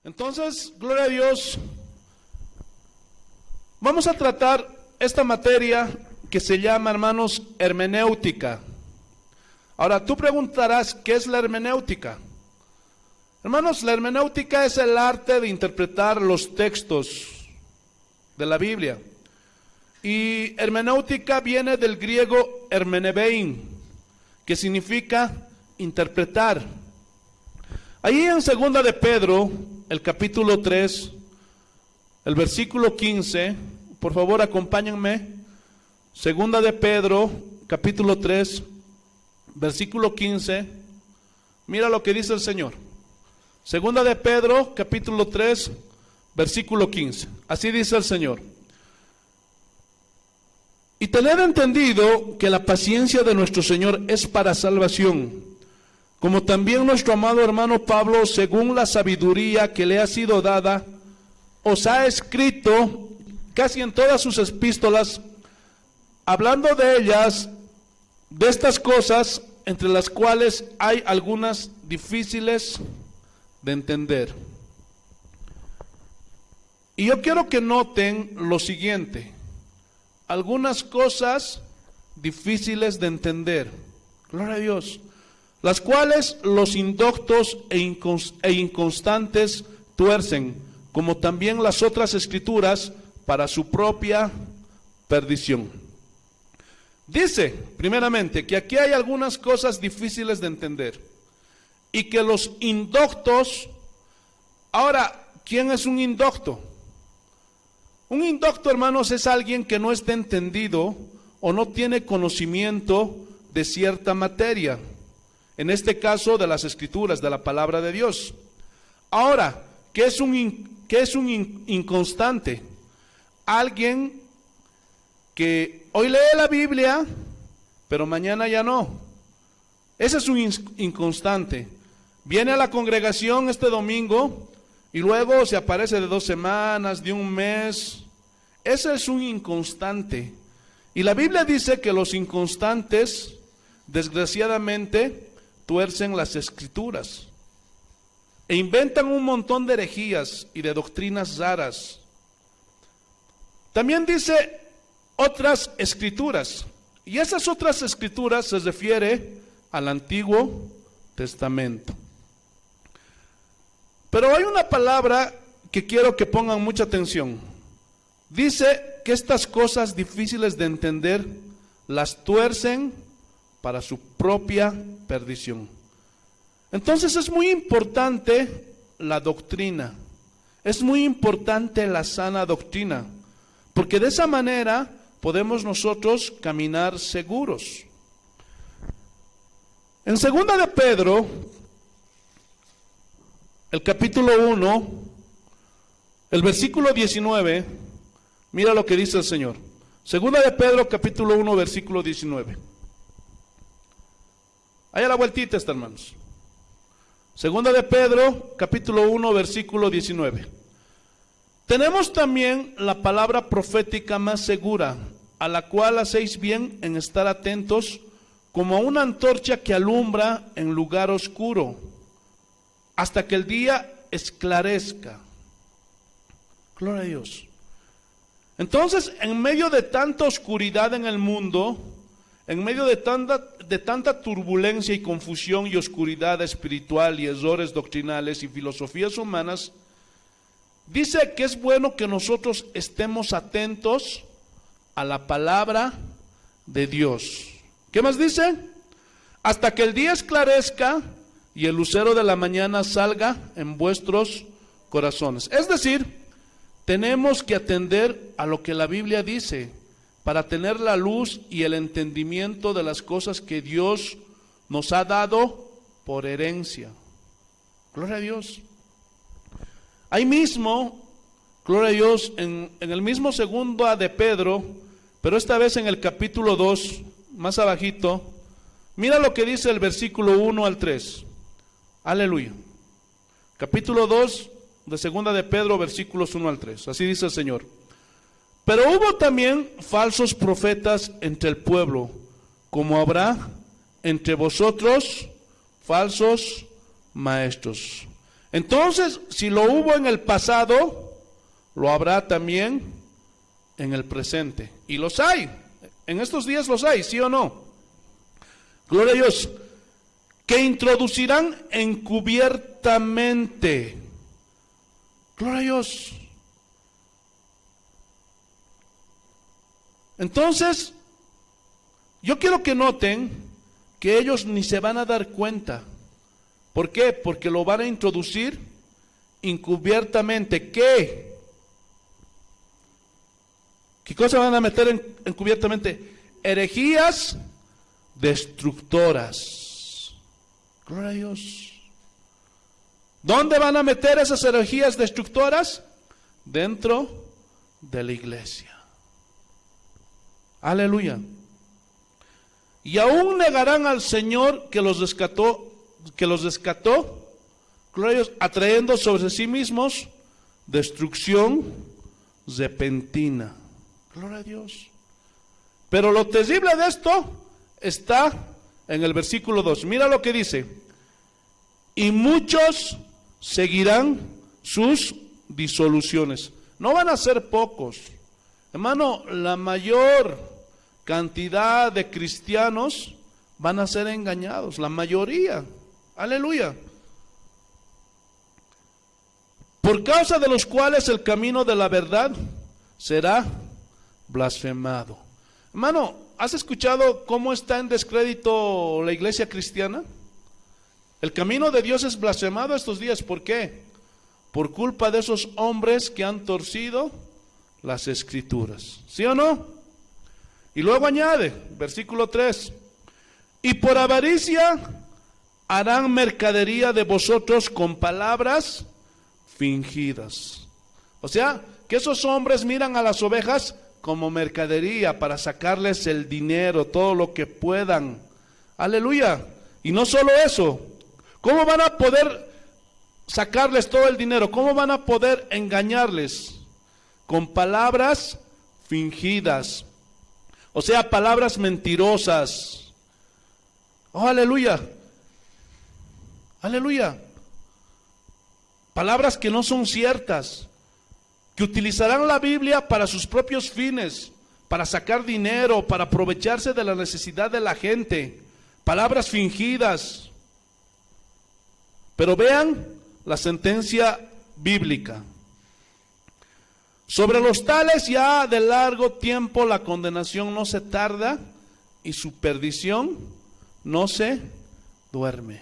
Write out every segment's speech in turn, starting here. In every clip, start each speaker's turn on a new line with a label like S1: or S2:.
S1: Entonces, gloria a Dios, vamos a tratar esta materia que se llama, hermanos, hermenéutica. Ahora, tú preguntarás, ¿qué es la hermenéutica? Hermanos, la hermenéutica es el arte de interpretar los textos de la Biblia. Y hermenéutica viene del griego hermenebein, que significa interpretar. Ahí en 2 de Pedro, el capítulo 3, el versículo 15, por favor acompáñenme. 2 de Pedro, capítulo 3, versículo 15, mira lo que dice el Señor. 2 de Pedro, capítulo 3, versículo 15, así dice el Señor. Y tened entendido que la paciencia de nuestro Señor es para salvación, como también nuestro amado hermano Pablo, según la sabiduría que le ha sido dada, os ha escrito casi en todas sus epístolas, hablando de ellas, de estas cosas, entre las cuales hay algunas difíciles de entender. Y yo quiero que noten lo siguiente: algunas cosas difíciles de entender, gloria a Dios, las cuales los indoctos e inconstantes tuercen, como también las otras escrituras, para su propia perdición. Dice, primeramente, que aquí hay algunas cosas difíciles de entender, y que los indoctos. Ahora, ¿quién es un indocto? Un indocto, hermanos, es alguien que no está entendido o no tiene conocimiento de cierta materia. En este caso, de las escrituras, de la palabra de Dios. Ahora, ¿qué es un inconstante? Alguien que hoy lee la Biblia, pero mañana ya no. Ese es un inconstante. Viene a la congregación este domingo y luego se aparece de 2 semanas, de un mes. Ese es un inconstante. Y la Biblia dice que los inconstantes, desgraciadamente, tuercen las escrituras e inventan un montón de herejías y de doctrinas raras. También dice otras escrituras, y esas otras escrituras se refiere al Antiguo Testamento. Pero hay una palabra que quiero que pongan mucha atención. Dice que estas cosas difíciles de entender las tuercen para su propia perdición. Entonces es muy importante la doctrina, es muy importante la sana doctrina, porque de esa manera podemos nosotros caminar seguros. En 2 de Pedro, el capítulo 1, el versículo 19, mira lo que dice el Señor. 2 de Pedro, capítulo 1, versículo 19. Ahí a la vueltita está, hermanos. 2 de Pedro, capítulo 1, versículo 19. Tenemos también la palabra profética más segura, a la cual hacéis bien en estar atentos, como una antorcha que alumbra en lugar oscuro, hasta que el día esclarezca. Gloria a Dios. Entonces, en medio de tanta oscuridad en el mundo, en medio de tanta turbulencia y confusión y oscuridad espiritual y errores doctrinales y filosofías humanas, dice que es bueno que nosotros estemos atentos a la palabra de Dios. ¿Qué más dice? Hasta que el día esclarezca y el lucero de la mañana salga en vuestros corazones. Es decir, tenemos que atender a lo que la Biblia dice, para tener la luz y el entendimiento de las cosas que Dios nos ha dado por herencia. Gloria a Dios. Ahí mismo, gloria a Dios, en el mismo 2 de Pedro, pero esta vez en el capítulo 2, más abajito, mira lo que dice el versículo 1 al 3. Aleluya. Capítulo 2 de 2 de Pedro, versículos 1 al 3. Así dice el Señor. Pero hubo también falsos profetas entre el pueblo, como habrá entre vosotros falsos maestros, Entonces, si lo hubo en el pasado, lo habrá también en el presente. Y los hay. En estos días los hay, ¿sí o no? Gloria a Dios. Que introducirán encubiertamente. Gloria a Dios. Entonces, yo quiero que noten que ellos ni se van a dar cuenta. ¿Por qué? Porque lo van a introducir encubiertamente. ¿Qué? ¿Qué cosa van a meter encubiertamente? Herejías destructoras. Gloria a Dios. ¿Dónde van a meter esas herejías destructoras? Dentro de la iglesia. Aleluya. Y aún negarán al Señor que los rescató, gloria a Dios, atrayendo sobre sí mismos destrucción repentina. Gloria a Dios. Pero lo terrible de esto está en el versículo 2. Mira lo que dice. Y muchos seguirán sus disoluciones. No van a ser pocos. Hermano, la mayor cantidad de cristianos van a ser engañados. La mayoría. Aleluya. Por causa de los cuales el camino de la verdad será blasfemado. Hermano, ¿has escuchado cómo está en descrédito la iglesia cristiana? El camino de Dios es blasfemado estos días. ¿Por qué? Por culpa de esos hombres que han torcido las escrituras. ¿Sí o no? Y luego añade, versículo 3. Y por avaricia harán mercadería de vosotros con palabras fingidas. O sea, que esos hombres miran a las ovejas como mercadería para sacarles el dinero, todo lo que puedan. Aleluya. Y no solo eso, ¿cómo van a poder sacarles todo el dinero? ¿Cómo van a poder engañarles? Con palabras fingidas. O sea, palabras mentirosas. Oh, aleluya. Aleluya. Palabras que no son ciertas, que utilizarán la Biblia para sus propios fines, para sacar dinero, para aprovecharse de la necesidad de la gente. Palabras fingidas. Pero vean la sentencia bíblica. Sobre los tales ya de largo tiempo la condenación no se tarda y su perdición no se duerme.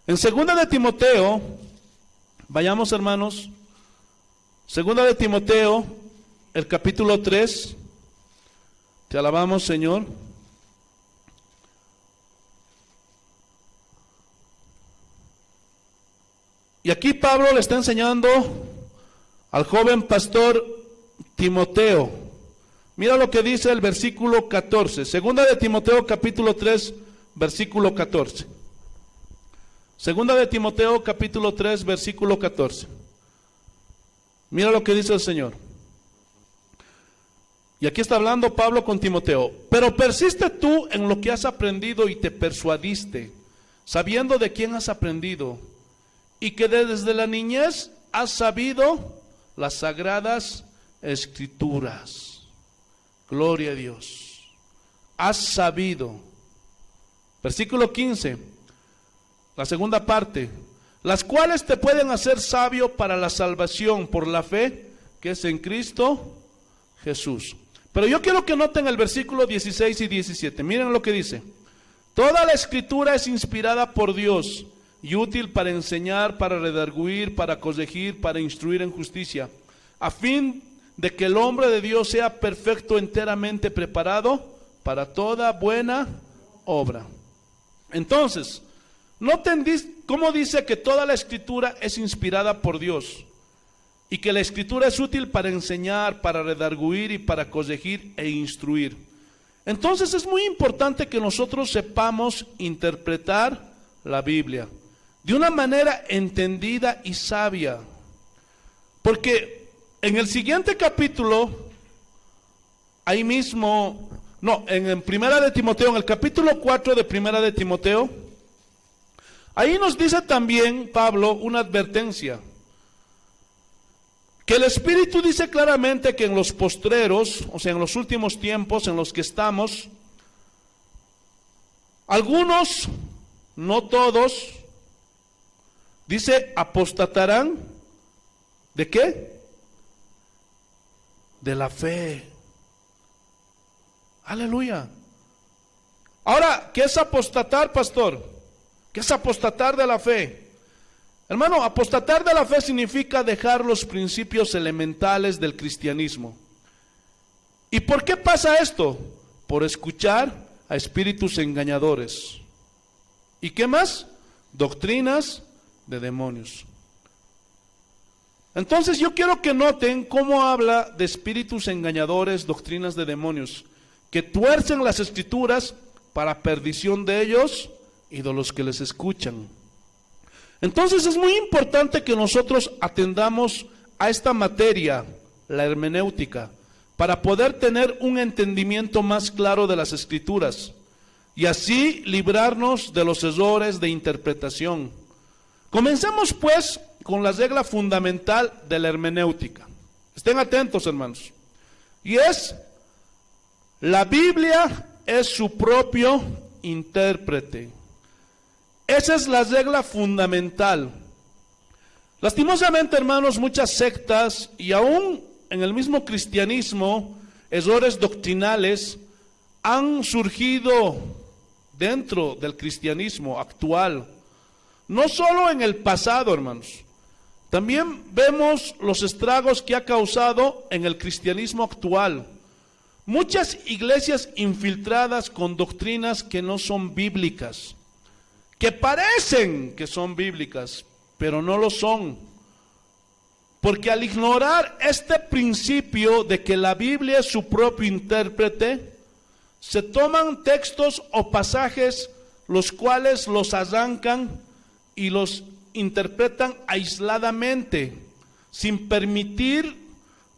S1: En 2 de Timoteo, vayamos hermanos, 2 de Timoteo, el capítulo 3, te alabamos Señor. Y aquí Pablo le está enseñando al joven pastor Timoteo. Mira lo que dice el versículo 14. 2 de Timoteo capítulo 3, versículo 14. 2 de Timoteo capítulo 3, versículo 14. Mira lo que dice el Señor. Y aquí está hablando Pablo con Timoteo. Pero persiste tú en lo que has aprendido y te persuadiste, sabiendo de quién has aprendido, y que desde la niñez has sabido las sagradas escrituras. Gloria a Dios. Has sabido. Versículo 15, la segunda parte. Las cuales te pueden hacer sabio para la salvación por la fe que es en Cristo Jesús. Pero yo quiero que noten el versículo 16 y 17. Miren lo que dice. Toda la escritura es inspirada por Dios y útil para enseñar, para redarguir, para corregir, para instruir en justicia, a fin de que el hombre de Dios sea perfecto, enteramente preparado para toda buena obra. Entonces, noten cómo dice que toda la escritura es inspirada por Dios y que la escritura es útil para enseñar, para redarguir y para corregir e instruir. Entonces es muy importante que nosotros sepamos interpretar la Biblia de una manera entendida y sabia, porque en el siguiente capítulo, ahí mismo, en Primera de Timoteo, en el capítulo 4 de Primera de Timoteo, Ahí nos dice también Pablo una advertencia, que el Espíritu dice claramente que en los postreros, o sea, en los últimos tiempos en los que estamos, algunos, no todos, dice, apostatarán. ¿De qué? De la fe. Aleluya. Ahora, ¿qué es apostatar, pastor? ¿Qué es apostatar de la fe? Hermano, apostatar de la fe significa dejar los principios elementales del cristianismo. ¿Y por qué pasa esto? Por escuchar a espíritus engañadores. ¿Y qué más? Doctrinas de demonios. Entonces yo quiero que noten cómo habla de espíritus engañadores, doctrinas de demonios, que tuercen las escrituras para perdición de ellos y de los que les escuchan. Entonces es muy importante que nosotros atendamos a esta materia, la hermenéutica, para poder tener un entendimiento más claro de las escrituras y así librarnos de los errores de interpretación. Comencemos pues con la regla fundamental de la hermenéutica. Estén atentos, hermanos. Y es, la Biblia es su propio intérprete. Esa es la regla fundamental. Lastimosamente, hermanos, muchas sectas y aún en el mismo cristianismo, errores doctrinales han surgido dentro del cristianismo actual. No solo en el pasado, hermanos. También vemos los estragos que ha causado en el cristianismo actual. Muchas iglesias infiltradas con doctrinas que no son bíblicas, que parecen que son bíblicas, pero no lo son. Porque al ignorar este principio de que la Biblia es su propio intérprete, se toman textos o pasajes los cuales los arrancan y los interpretan aisladamente, sin permitir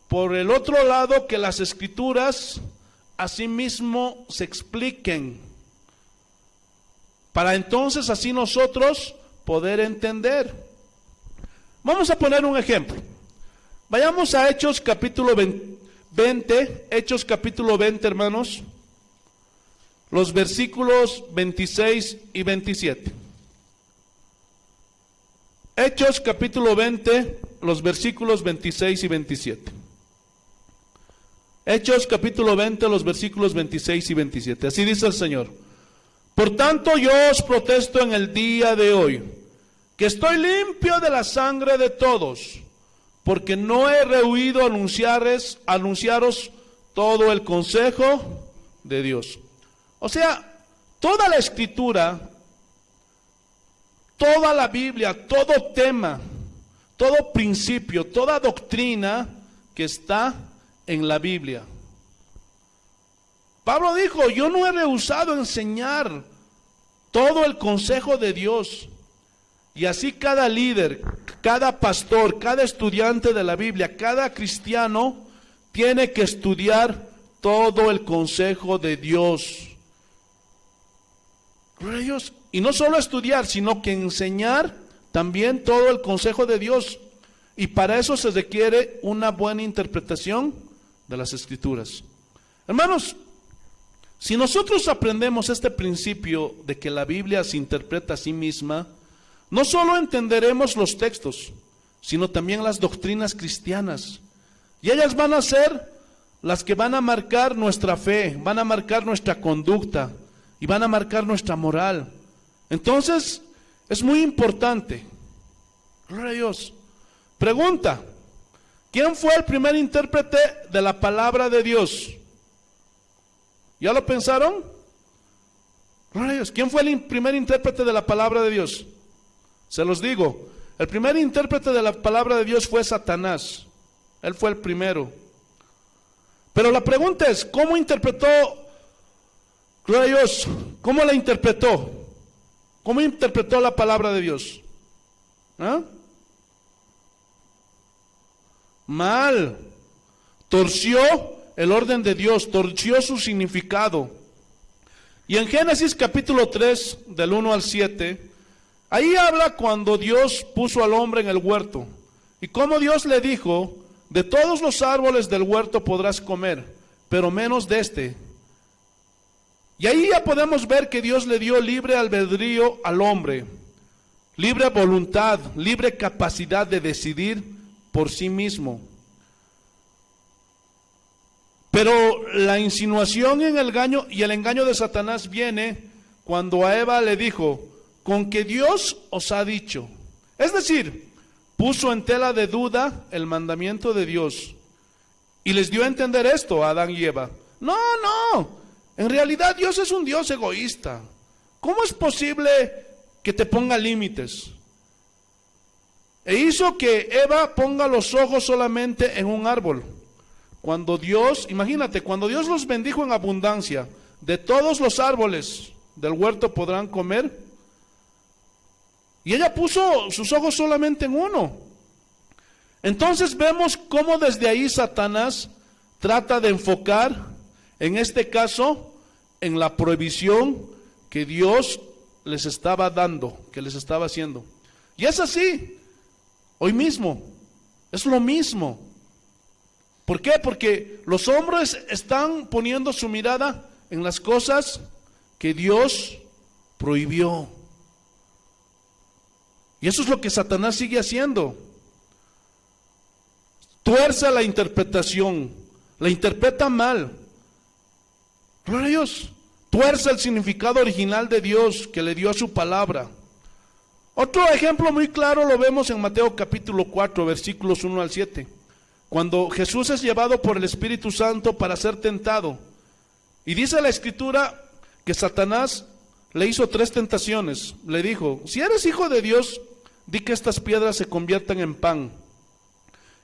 S1: por el otro lado que las escrituras asimismo se expliquen, para entonces así nosotros poder entender. Vamos a poner un ejemplo. Vayamos a Hechos capítulo 20, Hechos capítulo 20, hermanos, los versículos 26 y 27. Hechos capítulo 20, los versículos 26 y 27. Hechos capítulo 20, los versículos 26 y 27. Así dice el Señor: por tanto yo os protesto en el día de hoy, que estoy limpio de la sangre de todos, porque no he rehuido anunciaros todo el consejo de Dios. O sea, toda la escritura, toda la Biblia, todo tema, todo principio, toda doctrina que está en la Biblia. Pablo dijo: yo no he rehusado enseñar todo el consejo de Dios. Y así cada líder, cada pastor, cada estudiante de la Biblia, cada cristiano tiene que estudiar todo el consejo de Dios. Gloria a Dios. Y no solo estudiar, sino que enseñar también todo el consejo de Dios. Y para eso se requiere una buena interpretación de las escrituras. Hermanos, si nosotros aprendemos este principio de que la Biblia se interpreta a sí misma, no solo entenderemos los textos, sino también las doctrinas cristianas. Y ellas van a ser las que van a marcar nuestra fe, van a marcar nuestra conducta y van a marcar nuestra moral. Entonces, es muy importante. Gloria a Dios. Pregunta: ¿quién fue el primer intérprete de la palabra de Dios? ¿Ya lo pensaron? Gloria a Dios. ¿Quién fue el primer intérprete de la palabra de Dios? Se los digo, el primer intérprete de la palabra de Dios fue Satanás. Él fue el primero. Pero la pregunta es, ¿cómo interpretó? Gloria a Dios, ¿cómo la interpretó? ¿Cómo interpretó la palabra de Dios? ¿Ah? Mal. Torció el orden de Dios, torció su significado. Y en Génesis capítulo 3, del 1 al 7, Ahí habla cuando Dios puso al hombre en el huerto y cómo Dios le dijo: de todos los árboles del huerto podrás comer, pero menos de este. Y ahí ya podemos ver que Dios le dio libre albedrío al hombre, libre voluntad, libre capacidad de decidir por sí mismo. Pero la insinuación y el engaño de Satanás viene cuando a Eva le dijo: con que Dios os ha dicho. Es decir, puso en tela de duda el mandamiento de Dios y les dio a entender esto a Adán y Eva: no, en realidad Dios es un Dios egoísta. ¿Cómo es posible que te ponga límites? E hizo que Eva ponga los ojos solamente en un árbol. Cuando Dios, imagínate, cuando Dios los bendijo en abundancia, de todos los árboles del huerto podrán comer, y ella puso sus ojos solamente en uno. Entonces vemos cómo desde ahí Satanás trata de enfocar, en este caso, en la prohibición que Dios les estaba dando, que les estaba haciendo. Y es así, hoy mismo, es lo mismo. ¿Por qué? Porque los hombres están poniendo su mirada en las cosas que Dios prohibió. Y eso es lo que Satanás sigue haciendo. Tuerce la interpretación, la interpreta mal. Gloria a Dios. Tuerce el significado original de Dios que le dio a su palabra. Otro ejemplo muy claro lo vemos en Mateo capítulo 4, versículos 1 al 7. Cuando Jesús es llevado por el Espíritu Santo para ser tentado. Y dice la Escritura que Satanás le hizo 3 tentaciones. Le dijo: si eres hijo de Dios, di que estas piedras se conviertan en pan.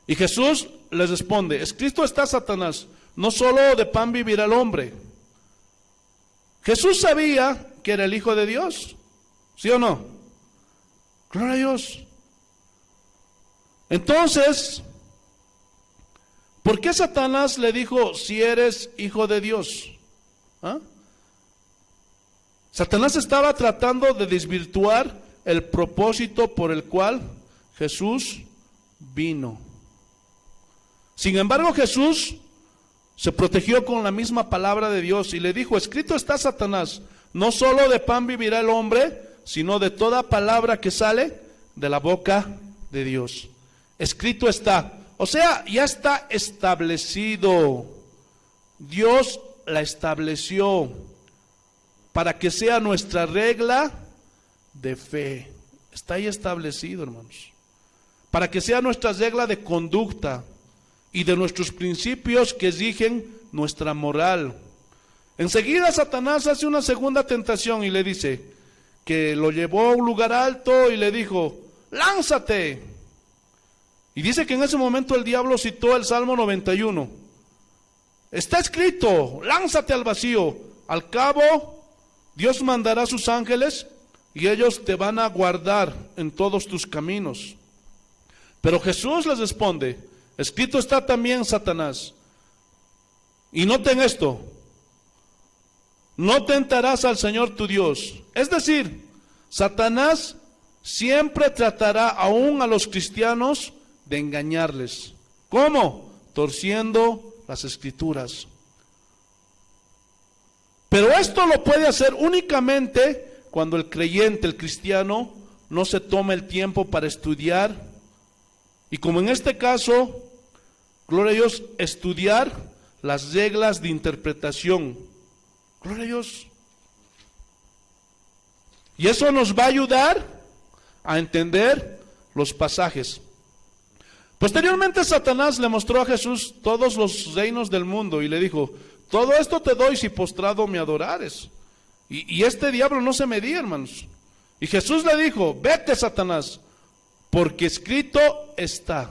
S1: Y Jesús les responde: escrito está, Satanás, no solo de pan vivirá el hombre. Jesús sabía que era el Hijo de Dios, ¿sí o no? Gloria a Dios. Entonces, ¿por qué Satanás le dijo: si eres hijo de Dios? Satanás estaba tratando de desvirtuar el propósito por el cual Jesús vino. Sin embargo, Jesús se protegió con la misma palabra de Dios y le dijo: escrito está, Satanás, no solo de pan vivirá el hombre, sino de toda palabra que sale de la boca de Dios. Escrito está. O sea, ya está establecido. Dios la estableció para que sea nuestra regla de fe. Está ahí establecido, hermanos. Para que sea nuestra regla de conducta y de nuestros principios que rigen nuestra moral. Enseguida Satanás hace una segunda tentación y le dice que lo llevó a un lugar alto y le dijo: lánzate. Y dice que en ese momento el diablo citó el Salmo 91. Está escrito: lánzate al vacío, al cabo Dios mandará a sus ángeles y ellos te van a guardar en todos tus caminos. Pero Jesús les responde: escrito está también, Satanás. Y noten esto: no tentarás al Señor tu Dios. Es decir, Satanás siempre tratará aún a los cristianos de engañarles. ¿Cómo? Torciendo las Escrituras. Pero esto lo puede hacer únicamente cuando el creyente, el cristiano, no se toma el tiempo para estudiar. Y como en este caso, gloria a Dios, estudiar las reglas de interpretación. Gloria a Dios. Y eso nos va a ayudar a entender los pasajes. Posteriormente Satanás le mostró a Jesús todos los reinos del mundo y le dijo: todo esto te doy si postrado me adorares. Y este diablo no se medía, hermanos. Y Jesús le dijo: vete, Satanás, porque escrito está.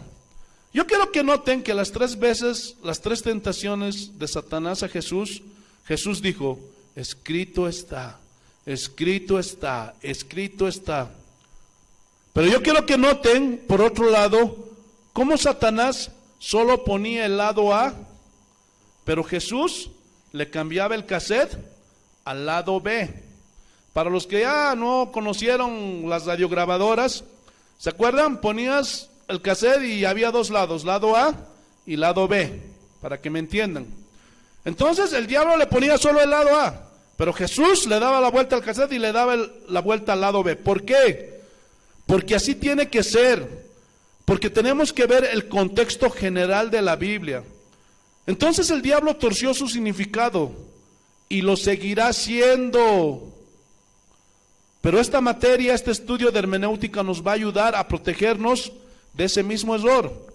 S1: Yo quiero que noten que las 3 veces, las 3 tentaciones de Satanás a Jesús, Jesús dijo: escrito está, escrito está, escrito está. Pero yo quiero que noten, por otro lado, cómo Satanás solo ponía el lado A, pero Jesús le cambiaba el cassette al lado B. Para los que ya no conocieron las radiograbadoras, ¿se acuerdan? Ponías el cassette y había dos lados, lado A y lado B, para que me entiendan. Entonces el diablo le ponía solo el lado A, pero Jesús le daba la vuelta al cassette y le daba la vuelta al lado B. ¿Por qué? Porque así tiene que ser, porque tenemos que ver el contexto general de la Biblia. Entonces el diablo torció su significado y lo seguirá haciendo. Pero esta materia, este estudio de hermenéutica nos va a ayudar a protegernos de ese mismo error.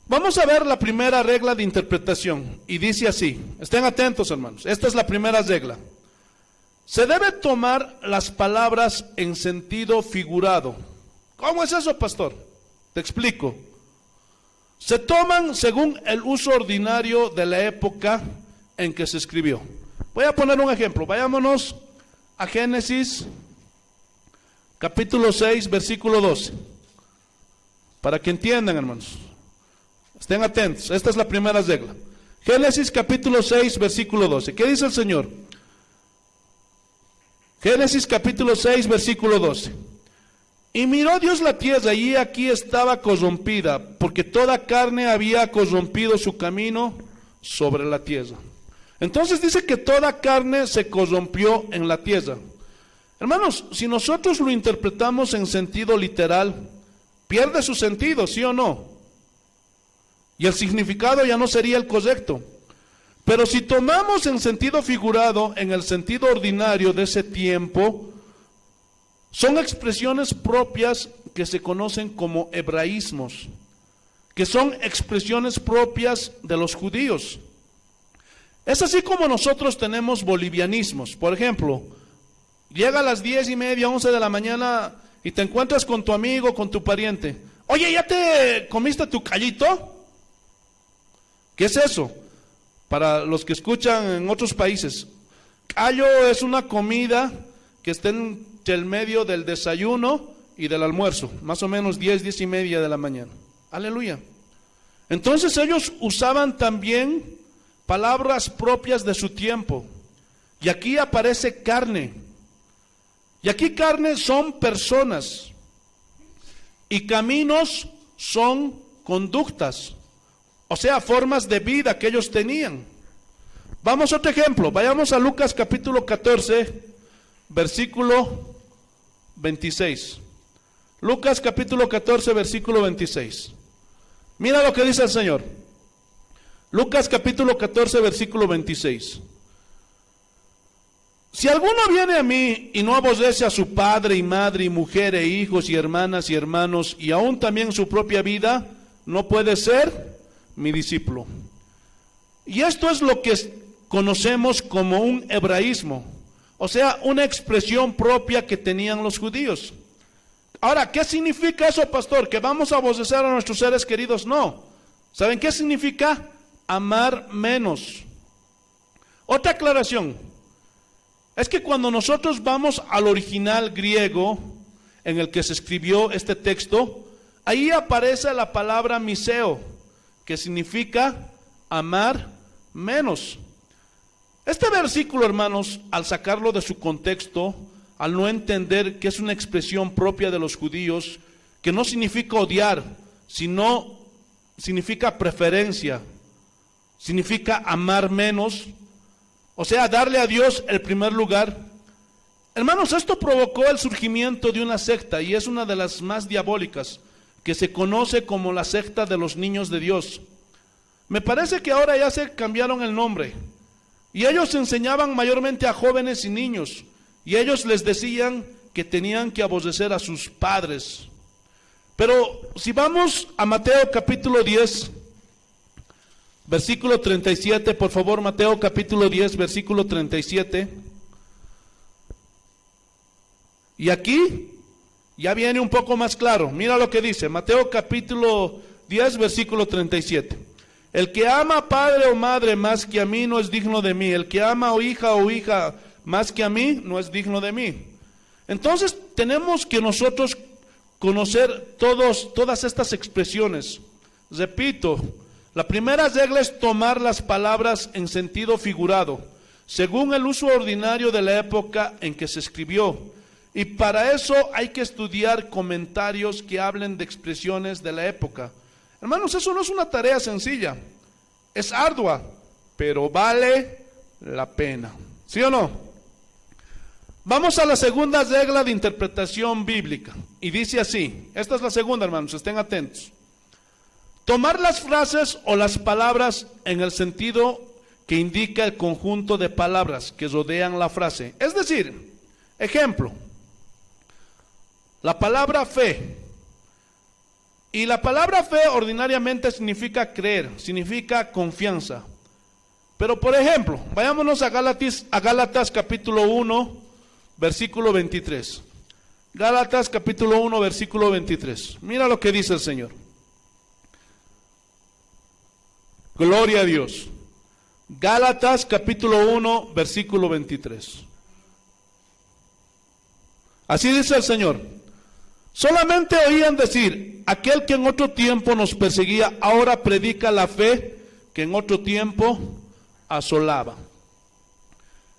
S1: Vamos a ver la primera regla de interpretación y dice así, estén atentos hermanos, esta es la primera regla. Se debe tomar las palabras en sentido figurado. ¿Cómo es eso, pastor? Te explico. Se toman según el uso ordinario de la época en que se escribió. Voy a poner un ejemplo, vayámonos a Génesis capítulo 6, versículo 12. Para que entiendan, hermanos. Estén atentos, esta es la primera regla. Génesis capítulo 6, versículo 12. ¿Qué dice el Señor? Génesis capítulo 6, versículo 12. Y miró Dios la tierra, y aquí estaba corrompida, porque toda carne había corrompido su camino sobre la tierra. Entonces dice que toda carne se corrompió en la tierra. Hermanos, si nosotros lo interpretamos en sentido literal, pierde su sentido, ¿sí o no? Y el significado ya no sería el correcto. Pero si tomamos en sentido figurado, en el sentido ordinario de ese tiempo, son expresiones propias que se conocen como hebraísmos, que son expresiones propias de los judíos. Es así como nosotros tenemos bolivianismos. Por ejemplo, llega a las 10:30, 11 de la mañana y te encuentras con tu amigo, con tu pariente. Oye, ¿ya te comiste tu callito? ¿Qué es eso? Para los que escuchan en otros países, callo es una comida que está entre el medio del desayuno y del almuerzo, más o menos 10:30 de la mañana. Aleluya. Entonces ellos usaban también palabras propias de su tiempo. Y aquí aparece carne. Y aquí carne son personas. Y caminos son conductas. O sea, formas de vida que ellos tenían. Vamos a otro ejemplo. Vayamos a Lucas capítulo 14, versículo 26. Lucas capítulo 14, versículo 26. Mira lo que dice el Señor. Lucas capítulo 14, versículo 26. Si alguno viene a mí y no aborrece a su padre y madre y mujer e hijos y hermanas y hermanos y aún también su propia vida, no puede ser mi discípulo. Y esto es lo que conocemos como un hebraísmo, o sea, una expresión propia que tenían los judíos. Ahora, ¿qué significa eso, pastor? ¿Que vamos a aborrecer a nuestros seres queridos? No. ¿Saben qué significa? Amar menos. Otra aclaración, es que cuando nosotros vamos al original griego en el que se escribió este texto, ahí aparece la palabra miseo, que significa amar menos. Este versículo, hermanos, al sacarlo de su contexto, al no entender que es una expresión propia de los judíos, que no significa odiar, sino significa preferencia, significa amar menos, o sea, darle a Dios el primer lugar. Hermanos, esto provocó el surgimiento de una secta, y es una de las más diabólicas, que se conoce como la secta de los niños de Dios. Me parece que ahora ya se cambiaron el nombre, y ellos enseñaban mayormente a jóvenes y niños, y ellos les decían que tenían que aborrecer a sus padres. Pero si vamos a Mateo capítulo 10, versículo 37, por favor, Mateo capítulo 10, versículo 37. Y aquí ya viene un poco más claro. Mira lo que dice, Mateo capítulo 10, versículo 37. El que ama padre o madre más que a mí no es digno de mí. El que ama o hija más que a mí no es digno de mí. Entonces tenemos que nosotros conocer todas estas expresiones. Repito, la primera regla es tomar las palabras en sentido figurado. según el uso ordinario de la época en que se escribió. Y para eso hay que estudiar comentarios que hablen de expresiones de la época. Hermanos, eso no es una tarea sencilla, es ardua, pero vale la pena. ¿Sí o no? Vamos a la segunda regla de interpretación bíblica. Y dice así, esta es la segunda, hermanos, estén atentos. Tomar las frases o las palabras en el sentido que indica el conjunto de palabras que rodean la frase. Es decir, ejemplo, la palabra fe. Y la palabra fe ordinariamente significa creer, significa confianza. Pero por ejemplo, vayámonos a Gálatas capítulo 1, versículo 23. Gálatas capítulo 1, versículo 23. Mira lo que dice el Señor. Gloria a Dios. Gálatas capítulo 1, versículo 23. Así dice el Señor. Solamente oían decir, aquel que en otro tiempo nos perseguía, ahora predica la fe que en otro tiempo asolaba.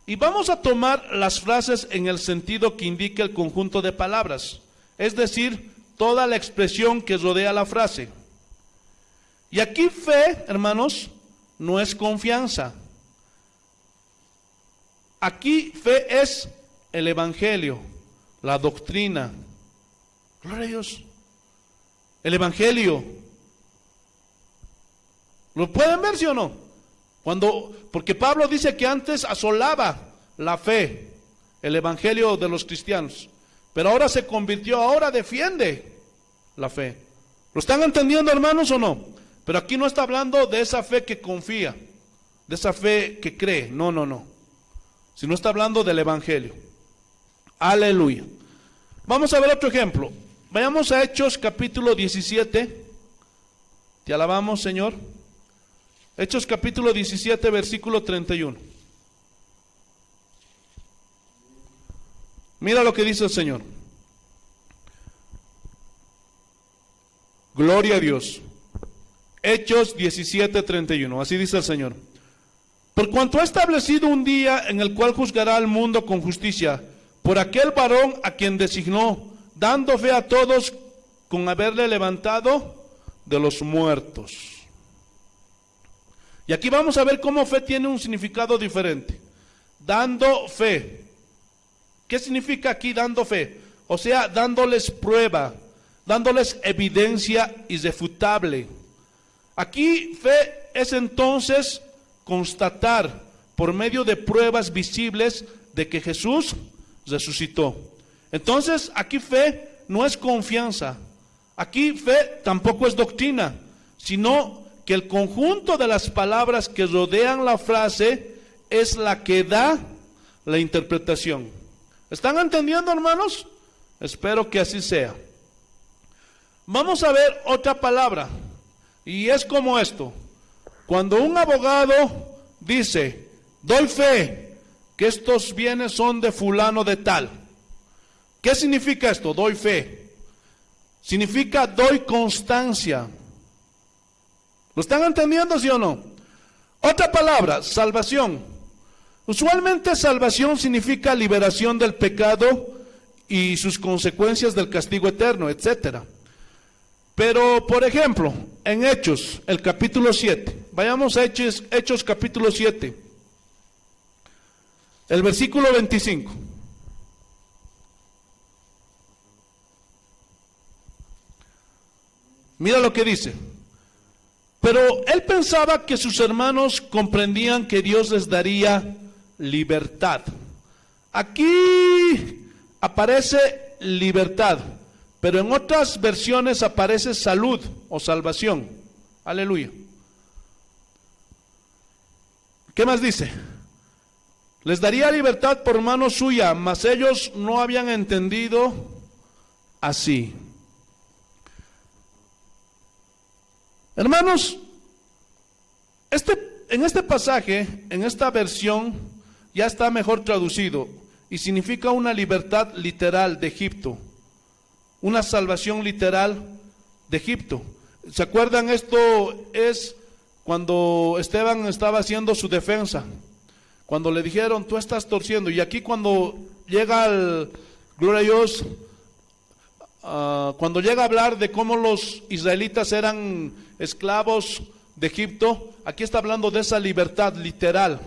S1: Y vamos a tomar las frases en el sentido que indica el conjunto de palabras, es decir, toda la expresión que rodea la frase. Y aquí fe, hermanos, no es confianza. Aquí fe es el evangelio, la doctrina. Gloria a Dios. El evangelio. ¿Lo pueden ver, sí o no? Porque Pablo dice que antes asolaba la fe, el evangelio de los cristianos, pero ahora se convirtió, ahora defiende la fe. ¿Lo están entendiendo, hermanos, o no? Pero aquí no está hablando de esa fe que confía, de esa fe que cree, no, sino está hablando del evangelio. Aleluya. Vamos a ver otro ejemplo. Vayamos a Hechos capítulo 17. Te alabamos, Señor. Hechos capítulo 17, versículo 31. Mira lo que dice el Señor. Gloria a Dios. Hechos 17, 31. Así dice el Señor. Por cuanto ha establecido un día en el cual juzgará al mundo con justicia, por aquel varón a quien designó, dando fe a todos con haberle levantado de los muertos. Y aquí vamos a ver cómo fe tiene un significado diferente. Dando fe. ¿Qué significa aquí dando fe? O sea, dándoles prueba, dándoles evidencia irrefutable. Aquí fe es entonces constatar por medio de pruebas visibles de que Jesús resucitó. Entonces, aquí fe no es confianza. Aquí fe tampoco es doctrina, sino que el conjunto de las palabras que rodean la frase es la que da la interpretación. ¿Están entendiendo, hermanos? Espero que así sea. Vamos a ver otra palabra, y es como esto. Cuando un abogado dice, doy fe que estos bienes son de fulano de tal. ¿Qué significa esto? Doy fe. Significa doy constancia. ¿Lo están entendiendo, sí o no? Otra palabra, salvación. Usualmente salvación significa liberación del pecado y sus consecuencias del castigo eterno, etcétera. Pero, por ejemplo, en Hechos, el capítulo 7, vayamos a Hechos capítulo 7, el versículo 25. Mira lo que dice. Pero él pensaba que sus hermanos comprendían que Dios les daría libertad. Aquí aparece libertad, pero en otras versiones aparece salud o salvación. Aleluya. ¿Qué más dice? Les daría libertad por mano suya, mas ellos no habían entendido así. Hermanos, en este pasaje, en esta versión, ya está mejor traducido y significa una libertad literal de Egipto, una salvación literal de Egipto. ¿Se acuerdan? Esto es cuando Esteban estaba haciendo su defensa, Cuando le dijeron, tú estás torciendo. Y aquí cuando llega el, gloria a Dios, cuando llega a hablar de cómo los israelitas eran esclavos de Egipto, aquí está hablando de esa libertad literal,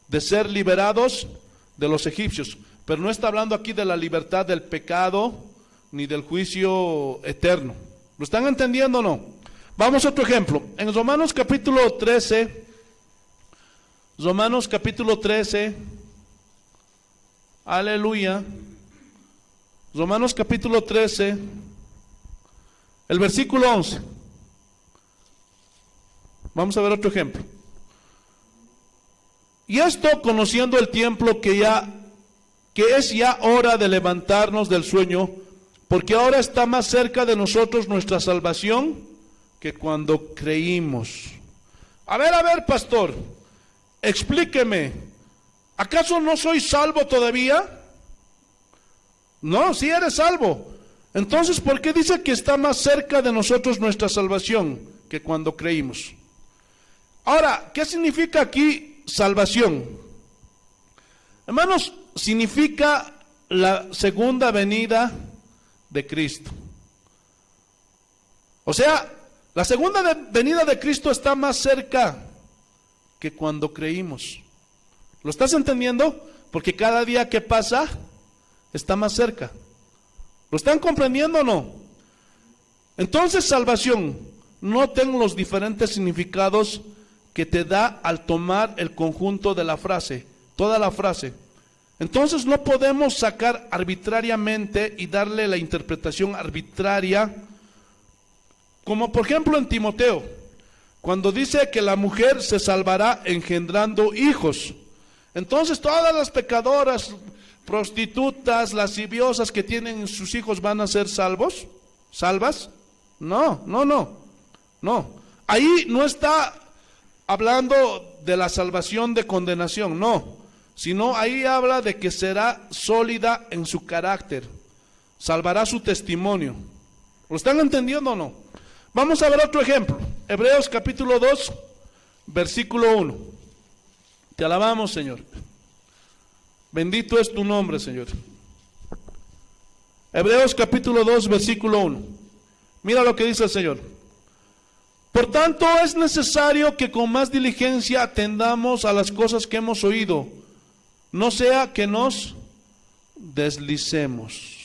S1: de ser liberados de los egipcios. Pero no está hablando aquí de la libertad del pecado, ni del juicio eterno. ¿Lo están entendiendo o no? Vamos a otro ejemplo. En Romanos capítulo 13, aleluya. Romanos capítulo 13, el versículo 11. Vamos a ver otro ejemplo. Y esto conociendo el tiempo que es ya hora de levantarnos del sueño, porque ahora está más cerca de nosotros nuestra salvación que cuando creímos. A ver, pastor, explíqueme, ¿acaso no soy salvo todavía? No, sí eres salvo. Entonces, ¿por qué dice que está más cerca de nosotros nuestra salvación que cuando creímos? Ahora, ¿qué significa aquí salvación? Hermanos, significa la segunda venida de Cristo. O sea, la segunda venida de Cristo está más cerca que cuando creímos. ¿Lo estás entendiendo? Porque cada día que pasa está más cerca. ¿Lo están comprendiendo o no? Entonces, salvación, noten los diferentes significados que te da al tomar el conjunto de la frase, toda la frase. Entonces no podemos sacar arbitrariamente y darle la interpretación arbitraria, como por ejemplo en Timoteo, cuando dice que la mujer se salvará engendrando hijos. Entonces todas las pecadoras, prostitutas, lasciviosas que tienen sus hijos van a ser salvas. No. Ahí no está hablando de la salvación de condenación, no. Sino ahí habla de que será sólida en su carácter, salvará su testimonio. ¿Lo están entendiendo o no? Vamos a ver otro ejemplo. Hebreos capítulo 2, versículo 1. Te alabamos, Señor. Bendito es tu nombre, Señor. Hebreos capítulo 2, versículo 1. Mira lo que dice el Señor. Por tanto, es necesario que con más diligencia atendamos a las cosas que hemos oído, no sea que nos deslicemos.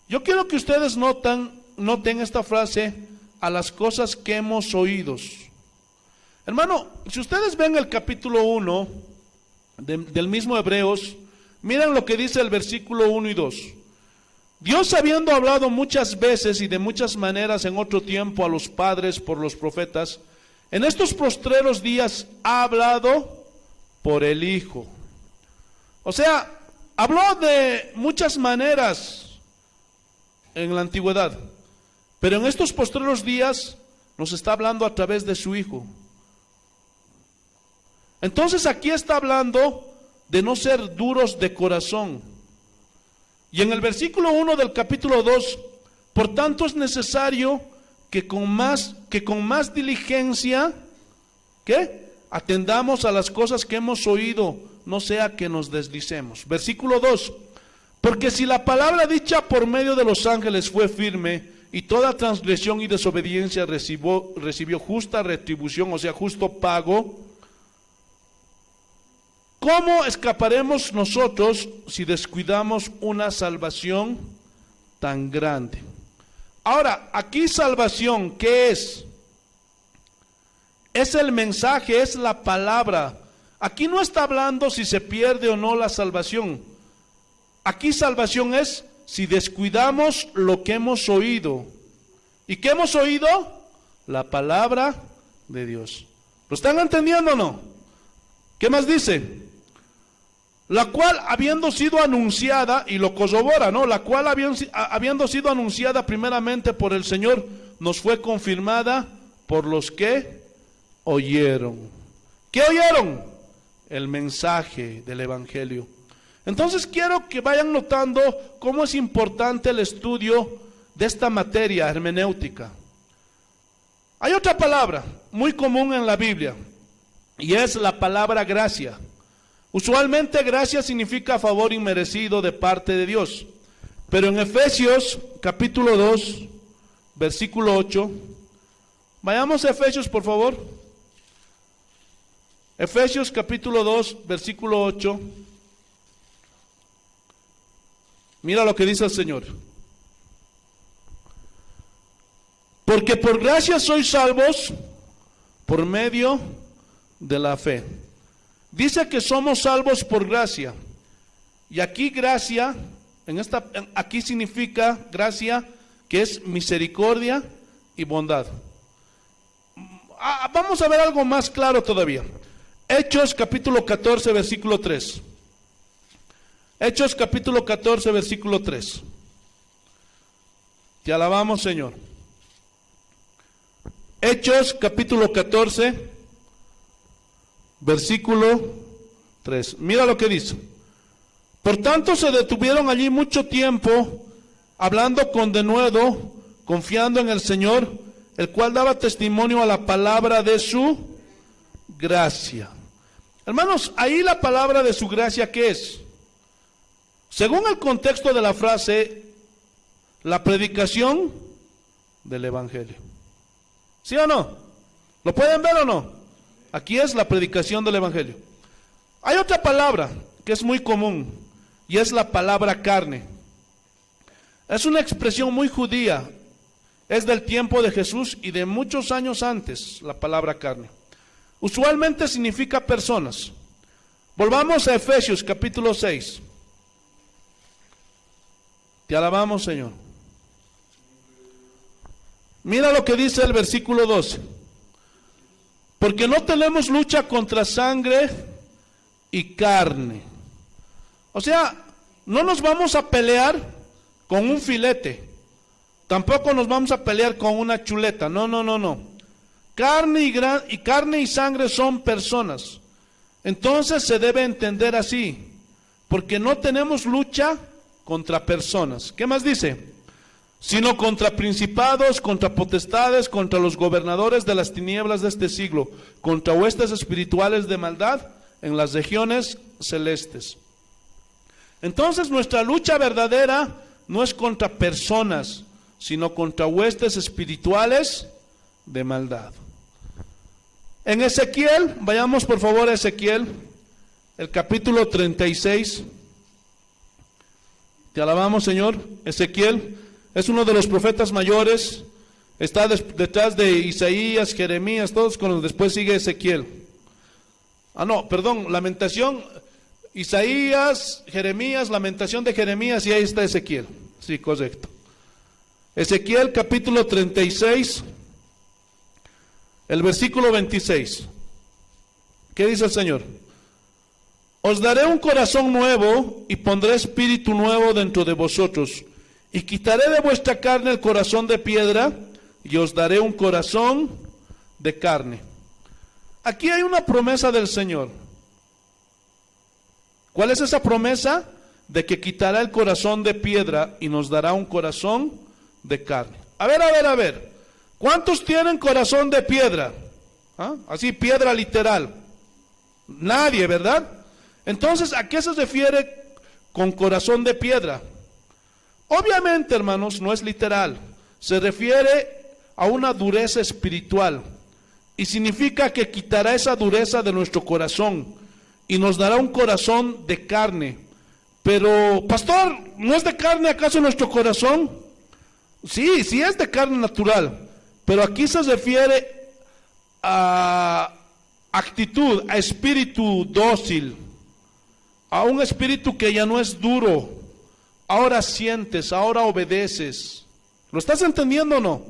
S1: Yo quiero que ustedes noten esta frase, a las cosas que hemos oído. Hermano, si ustedes ven el capítulo 1 del mismo Hebreos, miren lo que dice el versículo 1 y 2. Dios, habiendo hablado muchas veces y de muchas maneras en otro tiempo a los padres por los profetas, en estos postreros días ha hablado por el Hijo. O sea, habló de muchas maneras en la antigüedad, pero en estos postreros días nos está hablando a través de su Hijo. Entonces aquí está hablando de no ser duros de corazón. Y en el versículo 1 del capítulo 2, por tanto es necesario que con más diligencia, ¿qué? Atendamos a las cosas que hemos oído, no sea que nos deslicemos. Versículo 2, porque si la palabra dicha por medio de los ángeles fue firme, y toda transgresión y desobediencia recibió justa retribución, o sea, justo pago, ¿cómo escaparemos nosotros si descuidamos una salvación tan grande? Ahora, aquí salvación, ¿qué es? Es el mensaje, es la palabra. Aquí no está hablando si se pierde o no la salvación. Aquí salvación es si descuidamos lo que hemos oído. ¿Y qué hemos oído? La palabra de Dios. ¿Lo están entendiendo o no? ¿Qué más dice? La cual habiendo sido anunciada, y lo corrobora, ¿no? La cual habiendo sido anunciada primeramente por el Señor, nos fue confirmada por los que oyeron. ¿Qué oyeron? El mensaje del Evangelio. Entonces quiero que vayan notando cómo es importante el estudio de esta materia hermenéutica. Hay otra palabra muy común en la Biblia, y es la palabra gracia. Usualmente gracia significa favor inmerecido de parte de Dios. Pero en Efesios capítulo 2, versículo 8, vayamos a Efesios por favor. Efesios capítulo 2, versículo 8. Mira lo que dice el Señor. Porque por gracia sois salvos por medio de la fe. Dice que somos salvos por gracia. Y aquí gracia, aquí significa gracia que es misericordia y bondad. Vamos a ver algo más claro todavía. Hechos capítulo 14, versículo 3. Hechos capítulo 14, versículo 3. Te alabamos, Señor. Hechos capítulo 14, versículo 3. Mira lo que dice. Por tanto se detuvieron allí mucho tiempo, hablando con denuedo, confiando en el Señor, el cual daba testimonio a la palabra de su gracia. Hermanos, ahí la palabra de su gracia, ¿qué es? Según el contexto de la frase, la predicación del Evangelio. ¿Sí o no? ¿Lo pueden ver o no? Aquí es la predicación del Evangelio. Hay otra palabra que es muy común y es la palabra carne. Es una expresión muy judía. Es del tiempo de Jesús y de muchos años antes, la palabra carne. Usualmente significa personas. Volvamos a Efesios capítulo 6. Te alabamos, Señor. Mira lo que dice el versículo 12. Porque no tenemos lucha contra sangre y carne. O sea, no nos vamos a pelear con un filete. Tampoco nos vamos a pelear con una chuleta. No. Carne y sangre son personas. Entonces se debe entender así. Porque no tenemos lucha contra personas. ¿Qué más dice? Sino contra principados, contra potestades, contra los gobernadores de las tinieblas de este siglo, contra huestes espirituales de maldad en las regiones celestes. Entonces nuestra lucha verdadera no es contra personas, sino contra huestes espirituales de maldad. En Ezequiel, vayamos por favor a Ezequiel, el capítulo 36. Te alabamos, Señor. Ezequiel es uno de los profetas mayores, está detrás de Isaías, Jeremías, todos después sigue Ezequiel. Lamentación, Isaías, Jeremías, Lamentación de Jeremías y ahí está Ezequiel. Sí, correcto. Ezequiel capítulo 36, el versículo 26. ¿Qué dice el Señor? Os daré un corazón nuevo y pondré espíritu nuevo dentro de vosotros. Y quitaré de vuestra carne el corazón de piedra y os daré un corazón de carne. Aquí hay una promesa del Señor. ¿Cuál es esa promesa? De que quitará el corazón de piedra y nos dará un corazón de carne. A ver. ¿Cuántos tienen corazón de piedra? Así, piedra literal. Nadie, ¿verdad? Entonces, ¿a qué se refiere con corazón de piedra? Obviamente, hermanos, no es literal. Se refiere a una dureza espiritual. Y significa que quitará esa dureza de nuestro corazón y nos dará un corazón de carne. Pero, pastor, ¿no es de carne acaso nuestro corazón? Sí es de carne natural. Pero aquí se refiere a actitud, a espíritu dócil, a un espíritu que ya no es duro. Ahora sientes, ahora obedeces. ¿Lo estás entendiendo o no?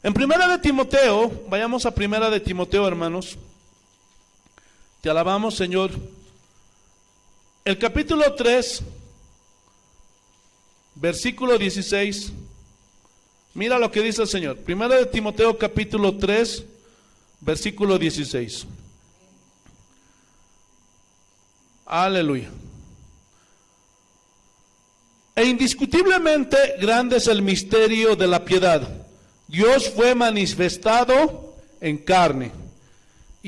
S1: En Primera de Timoteo, vayamos a Primera de Timoteo, hermanos. Te alabamos, Señor. El capítulo 3, versículo 16. Mira lo que dice el Señor. Primera de Timoteo, capítulo 3, versículo 16. Aleluya. E indiscutiblemente grande es el misterio de la piedad. Dios fue manifestado en carne.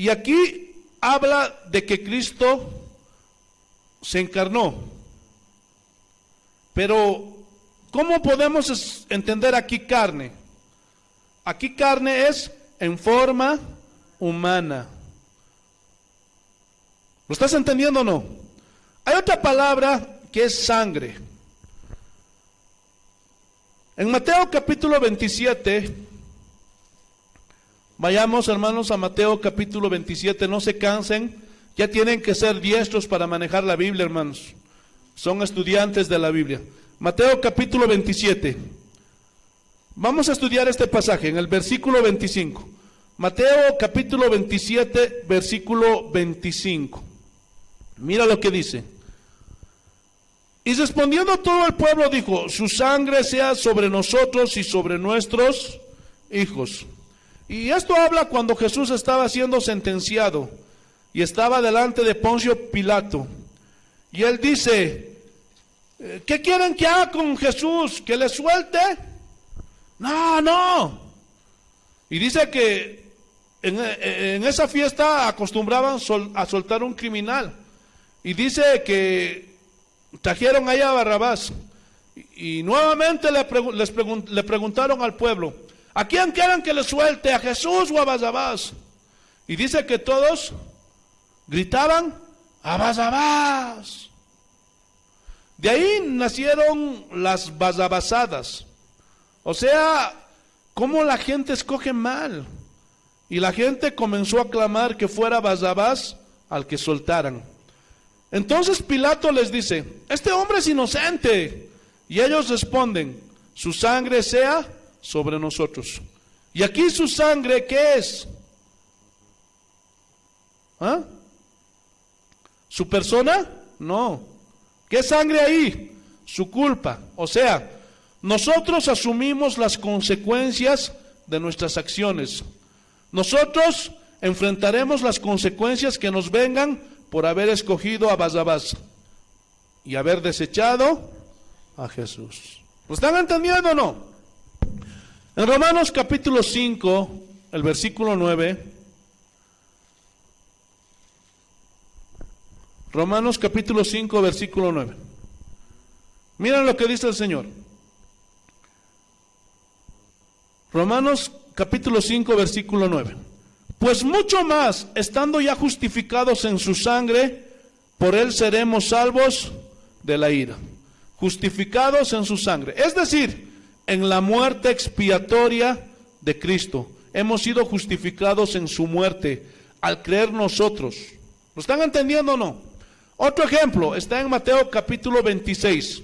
S1: Y aquí habla de que Cristo se encarnó. Pero, ¿cómo podemos entender aquí carne? Aquí carne es en forma humana. ¿Lo estás entendiendo o no? Hay otra palabra que es sangre. En Mateo capítulo 27, vayamos hermanos a Mateo capítulo 27, no se cansen, ya tienen que ser diestros para manejar la Biblia, hermanos. Son estudiantes de la Biblia. Mateo capítulo 27. Vamos a estudiar este pasaje en el versículo 25. Mateo capítulo 27, versículo 25. Mira lo que dice. Y respondiendo todo el pueblo dijo: su sangre sea sobre nosotros y sobre nuestros hijos. Y esto habla cuando Jesús estaba siendo sentenciado y estaba delante de Poncio Pilato. Y él dice: ¿qué quieren que haga con Jesús? ¿Que le suelte? No. Y dice que en esa fiesta acostumbraban a soltar un criminal. Y dice que trajeron allá a Barrabás. Y nuevamente le preguntaron al pueblo: ¿a quién quieren que le suelte? ¿A Jesús o a Barrabás? Y dice que todos gritaban: ¡a Barrabás! De ahí nacieron las barrabasadas. O sea, cómo la gente escoge mal. Y la gente comenzó a clamar que fuera Barrabás al que soltaran. Entonces Pilato les dice: este hombre es inocente. Y ellos responden: su sangre sea sobre nosotros. Y aquí su sangre, ¿qué es? ¿Ah? ¿Su persona? No. ¿Qué sangre ahí? Su culpa. O sea, nosotros asumimos las consecuencias de nuestras acciones. Nosotros enfrentaremos las consecuencias que nos vengan por haber escogido a Barrabás y haber desechado a Jesús. ¿Lo están entendiendo o no? En Romanos capítulo 5, el versículo 9. Romanos capítulo 5, versículo 9. Miren lo que dice el Señor. Romanos capítulo 5, versículo 9. Pues mucho más, estando ya justificados en su sangre, por él seremos salvos de la ira. Justificados en su sangre. Es decir, en la muerte expiatoria de Cristo. Hemos sido justificados en su muerte al creer nosotros. ¿Lo están entendiendo o no? Otro ejemplo está en Mateo capítulo 26.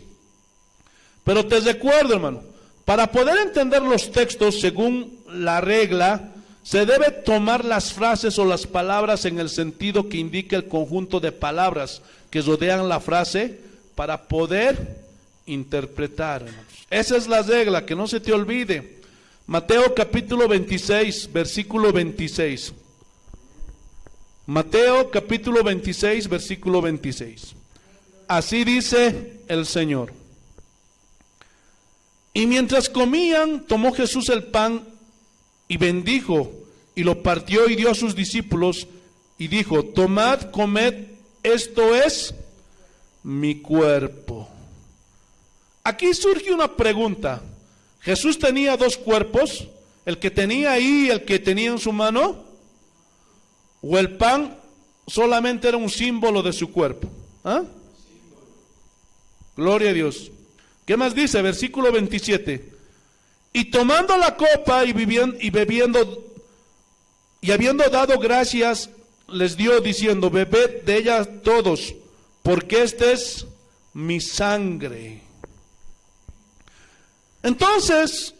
S1: Pero te recuerdo, hermano, para poder entender los textos según la regla, se debe tomar las frases o las palabras en el sentido que indica el conjunto de palabras que rodean la frase para poder interpretar, hermanos. Esa es la regla, que no se te olvide. Mateo capítulo 26, versículo 26. Mateo capítulo 26, versículo 26. Así dice el Señor. Y mientras comían, tomó Jesús el pan y bendijo, y lo partió y dio a sus discípulos, y dijo: tomad, comed, esto es mi cuerpo. Aquí surge una pregunta. ¿Jesús tenía dos cuerpos? ¿El que tenía ahí y el que tenía en su mano? ¿O el pan solamente era un símbolo de su cuerpo? ¿Ah? Gloria a Dios. ¿Qué más dice? Versículo 27. Y tomando la copa y bebiendo, y habiendo dado gracias, les dio diciendo: bebed de ella todos, porque esta es mi sangre. Entonces,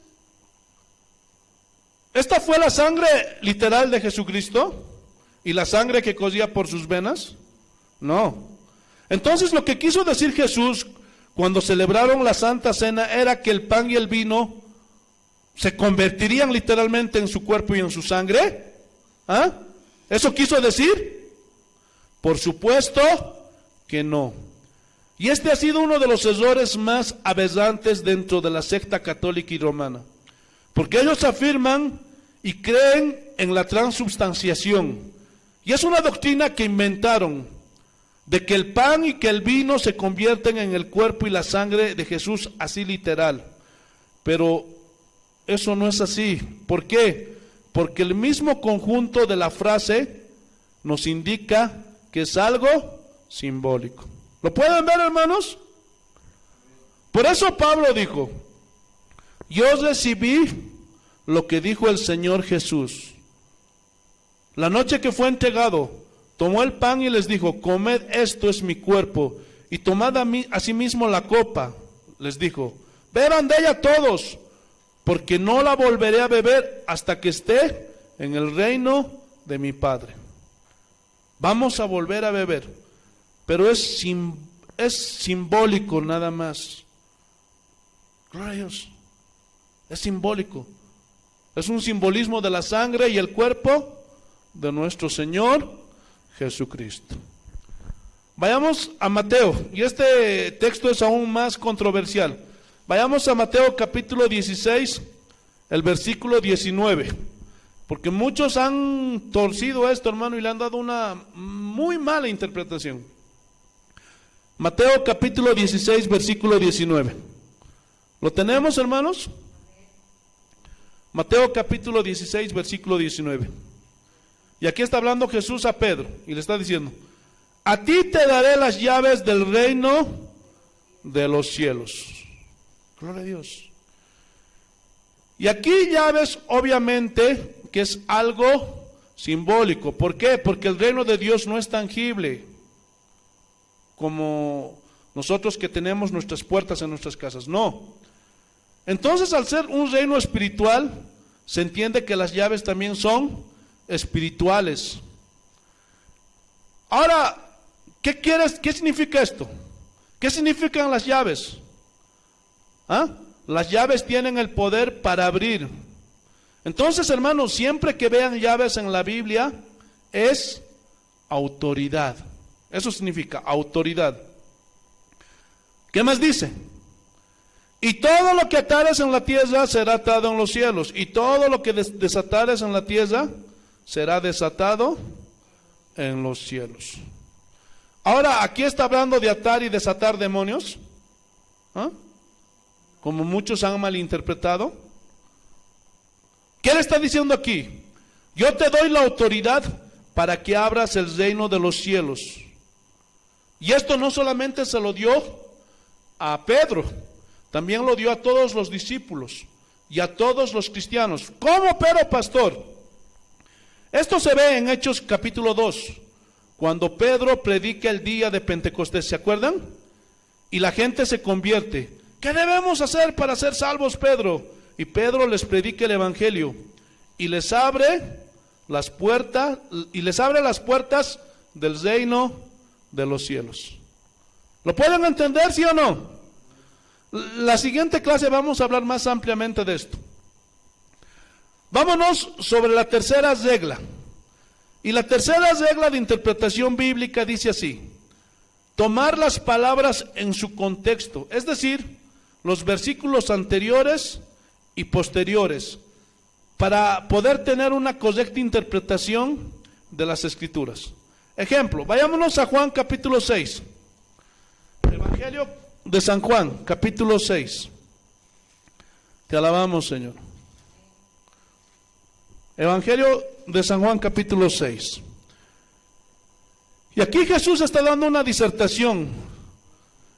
S1: ¿esta fue la sangre literal de Jesucristo? ¿Y la sangre que corría por sus venas? No. Entonces lo que quiso decir Jesús cuando celebraron la Santa Cena era que el pan y el vino se convertirían literalmente en su cuerpo y en su sangre. ¿Ah? ¿Eso quiso decir? Por supuesto que no. Y este ha sido uno de los errores más aberrantes dentro de la secta católica y romana. Porque ellos afirman y creen en la transubstanciación. Y es una doctrina que inventaron, de que el pan y que el vino se convierten en el cuerpo y la sangre de Jesús, así literal. Pero eso no es así. ¿Por qué? Porque el mismo conjunto de la frase nos indica que es algo simbólico. ¿Lo pueden ver, hermanos? Por eso Pablo dijo: yo recibí lo que dijo el Señor Jesús. La noche que fue entregado, tomó el pan y les dijo: comed, esto es mi cuerpo, y tomad asimismo la copa. Les dijo: beban de ella todos, porque no la volveré a beber hasta que esté en el reino de mi Padre. Vamos a volver a beber, pero es simbólico nada más. Gloria a Dios. Es simbólico. Es un simbolismo de la sangre y el cuerpo de nuestro Señor Jesucristo. Vayamos a Mateo, y este texto es aún más controversial. Vayamos a Mateo capítulo 16, el versículo 19. Porque muchos han torcido esto, hermano, y le han dado una muy mala interpretación. Mateo capítulo 16, versículo 19. ¿Lo tenemos, hermanos? Mateo capítulo 16, versículo 19. Y aquí está hablando Jesús a Pedro y le está diciendo: a ti te daré las llaves del reino de los cielos. Gloria a Dios. Y aquí llaves, obviamente, que es algo simbólico. ¿Por qué? Porque el reino de Dios no es tangible como nosotros que tenemos nuestras puertas en nuestras casas. No. Entonces, al ser un reino espiritual, se entiende que las llaves también son espirituales. Ahora, ¿qué significa esto? ¿Qué significan las llaves? ¿Ah? Las llaves tienen el poder para abrir. Entonces, hermanos, siempre que vean llaves en la Biblia, es autoridad. Eso significa autoridad. ¿Qué más dice? Y todo lo que atares en la tierra será atado en los cielos, y todo lo que desatares en la tierra será desatado en los cielos. Ahora, aquí está hablando de atar y desatar demonios, ¿ah? Como muchos han malinterpretado. ¿Qué le está diciendo aquí? Yo te doy la autoridad para que abras el reino de los cielos. Y esto no solamente se lo dio a Pedro, también lo dio a todos los discípulos y a todos los cristianos. ¿Cómo, pero pastor? Esto se ve en Hechos capítulo 2, cuando Pedro predica el día de Pentecostés, ¿se acuerdan? Y la gente se convierte. ¿Qué debemos hacer para ser salvos, Pedro? Y Pedro les predica el evangelio y les abre las puertas del reino de los cielos. ¿Lo pueden entender, sí o no? La siguiente clase vamos a hablar más ampliamente de esto. Vámonos sobre la tercera regla. Y la tercera regla de interpretación bíblica dice así: tomar las palabras en su contexto, es decir, los versículos anteriores y posteriores, para poder tener una correcta interpretación de las Escrituras. Ejemplo, vayámonos a Juan capítulo 6. Evangelio de San Juan, capítulo 6. Te alabamos, Señor. Evangelio de San Juan, capítulo 6. Y aquí Jesús está dando una disertación.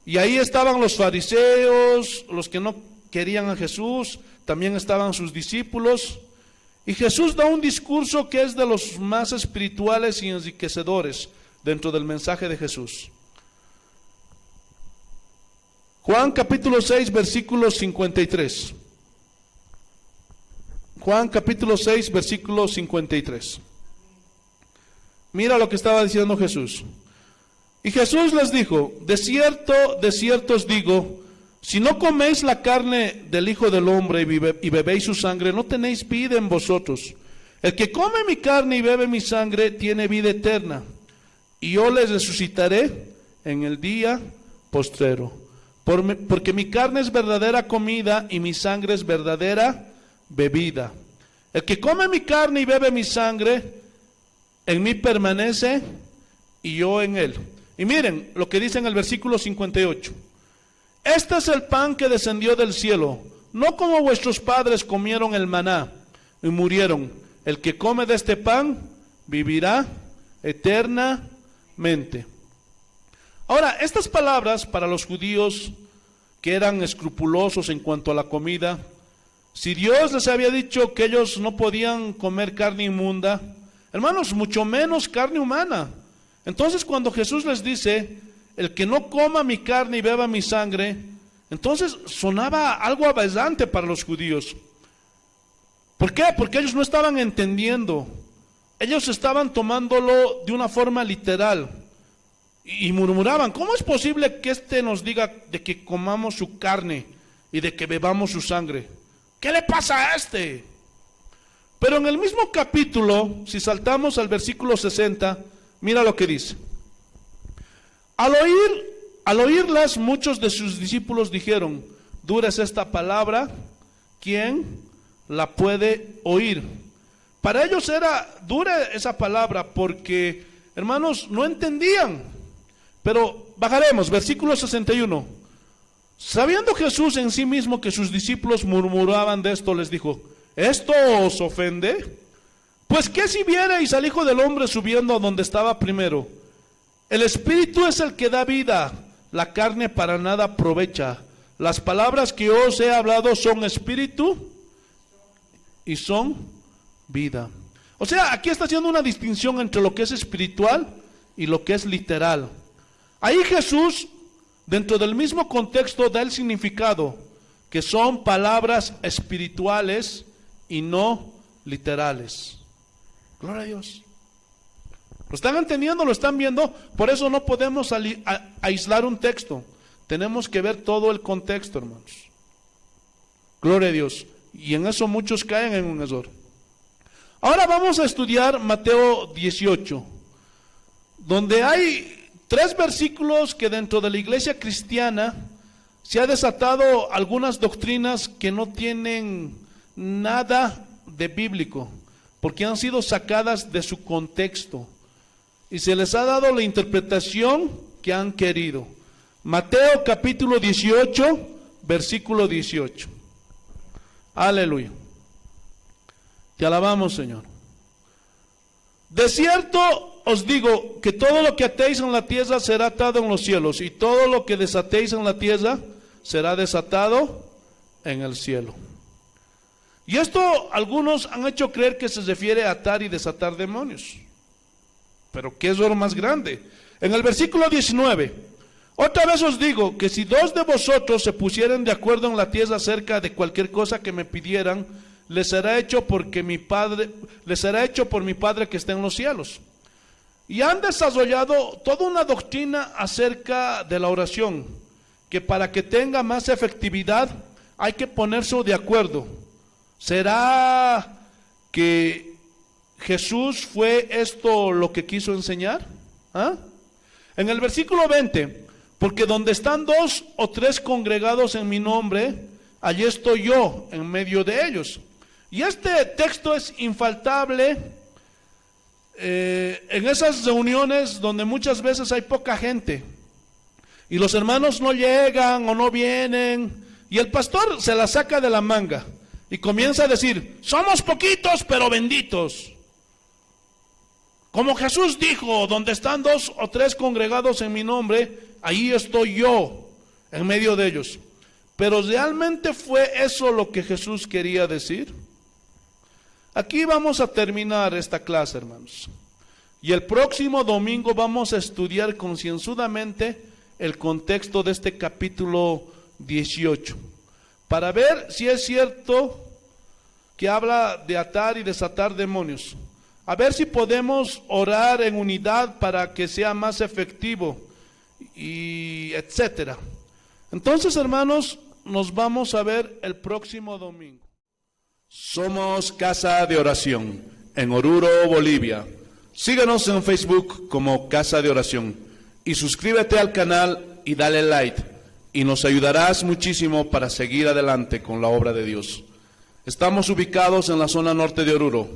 S1: Y ahí estaban los fariseos, los que no querían a Jesús, también estaban sus discípulos. Y Jesús da un discurso que es de los más espirituales y enriquecedores dentro del mensaje de Jesús. Juan capítulo 6, versículo 53. Juan capítulo 6, versículo 53. Mira lo que estaba diciendo Jesús. Y Jesús les dijo: de cierto os digo, si no coméis la carne del Hijo del Hombre y bebéis su sangre, no tenéis vida en vosotros. El que come mi carne y bebe mi sangre tiene vida eterna, y yo les resucitaré en el día postrero. Porque mi carne es verdadera comida y mi sangre es verdadera bebida. El que come mi carne y bebe mi sangre, en mí permanece y yo en él. Y miren lo que dice en el versículo 58. Este es el pan que descendió del cielo, no como vuestros padres comieron el maná y murieron. El que come de este pan vivirá eternamente. Ahora, estas palabras para los judíos que eran escrupulosos en cuanto a la comida, si Dios les había dicho que ellos no podían comer carne inmunda, hermanos, mucho menos carne humana. Entonces cuando Jesús les dice, el que no coma mi carne y beba mi sangre, entonces sonaba algo aberrante para los judíos. ¿Por qué? Porque ellos no estaban entendiendo. Ellos estaban tomándolo de una forma literal. Y murmuraban, ¿cómo es posible que éste nos diga de que comamos su carne y de que bebamos su sangre? ¿Qué le pasa a este? Pero en el mismo capítulo, si saltamos al versículo 60, mira lo que dice. Al oírlas, muchos de sus discípulos dijeron, dura es esta palabra, ¿quién la puede oír? Para ellos era dura esa palabra porque, hermanos, no entendían. Pero bajaremos, versículo 61. Sabiendo Jesús en sí mismo que sus discípulos murmuraban de esto, les dijo, ¿esto os ofende? Pues ¿qué si vierais al Hijo del Hombre subiendo a donde estaba primero? El Espíritu es el que da vida, la carne para nada aprovecha. Las palabras que os he hablado son espíritu y son vida. O sea, aquí está haciendo una distinción entre lo que es espiritual y lo que es literal. Ahí Jesús, dentro del mismo contexto, da el significado, que son palabras espirituales y no literales. Gloria a Dios. ¿Lo están entendiendo? ¿Lo están viendo? Por eso no podemos aislar un texto. Tenemos que ver todo el contexto, hermanos. Gloria a Dios. Y en eso muchos caen en un error. Ahora vamos a estudiar Mateo 18, donde hay 3 versículos que dentro de la iglesia cristiana se ha desatado algunas doctrinas que no tienen nada de bíblico, porque han sido sacadas de su contexto y se les ha dado la interpretación que han querido. Mateo capítulo 18, versículo 18. Aleluya. Te alabamos, Señor. De cierto os digo que todo lo que atéis en la tierra será atado en los cielos, y todo lo que desatéis en la tierra será desatado en el cielo. Y esto algunos han hecho creer que se refiere a atar y desatar demonios. Pero ¿qué error más grande? En el versículo 19, otra vez os digo que si 2 de vosotros se pusieren de acuerdo en la tierra acerca de cualquier cosa que me pidieran, les será hecho por mi Padre que está en los cielos. Y han desarrollado toda una doctrina acerca de la oración, que para que tenga más efectividad hay que ponerse de acuerdo. ¿Será que Jesús fue esto lo que quiso enseñar? ¿Ah? En el versículo 20, porque donde están 2 o 3 congregados en mi nombre, allí estoy yo en medio de ellos. Y este texto es infaltable en esas reuniones donde muchas veces hay poca gente y los hermanos no llegan o no vienen y el pastor se la saca de la manga y comienza a decir, somos poquitos pero benditos. Como Jesús dijo, donde están 2 o 3 congregados en mi nombre, ahí estoy yo en medio de ellos. Pero ¿realmente fue eso lo que Jesús quería decir? Aquí vamos a terminar esta clase, hermanos. Y el próximo domingo vamos a estudiar concienzudamente el contexto de este capítulo 18, para ver si es cierto que habla de atar y desatar demonios. A ver si podemos orar en unidad para que sea más efectivo, y etcétera. Entonces, hermanos, nos vamos a ver el próximo domingo. Somos Casa de Oración en Oruro, Bolivia. Síguenos en Facebook como Casa de Oración y suscríbete al canal y dale like y nos ayudarás muchísimo para seguir adelante con la obra de Dios. Estamos ubicados en la zona norte de Oruro,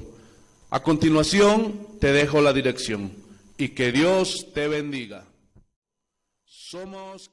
S1: A continuación, te dejo la dirección y que Dios te bendiga. Somos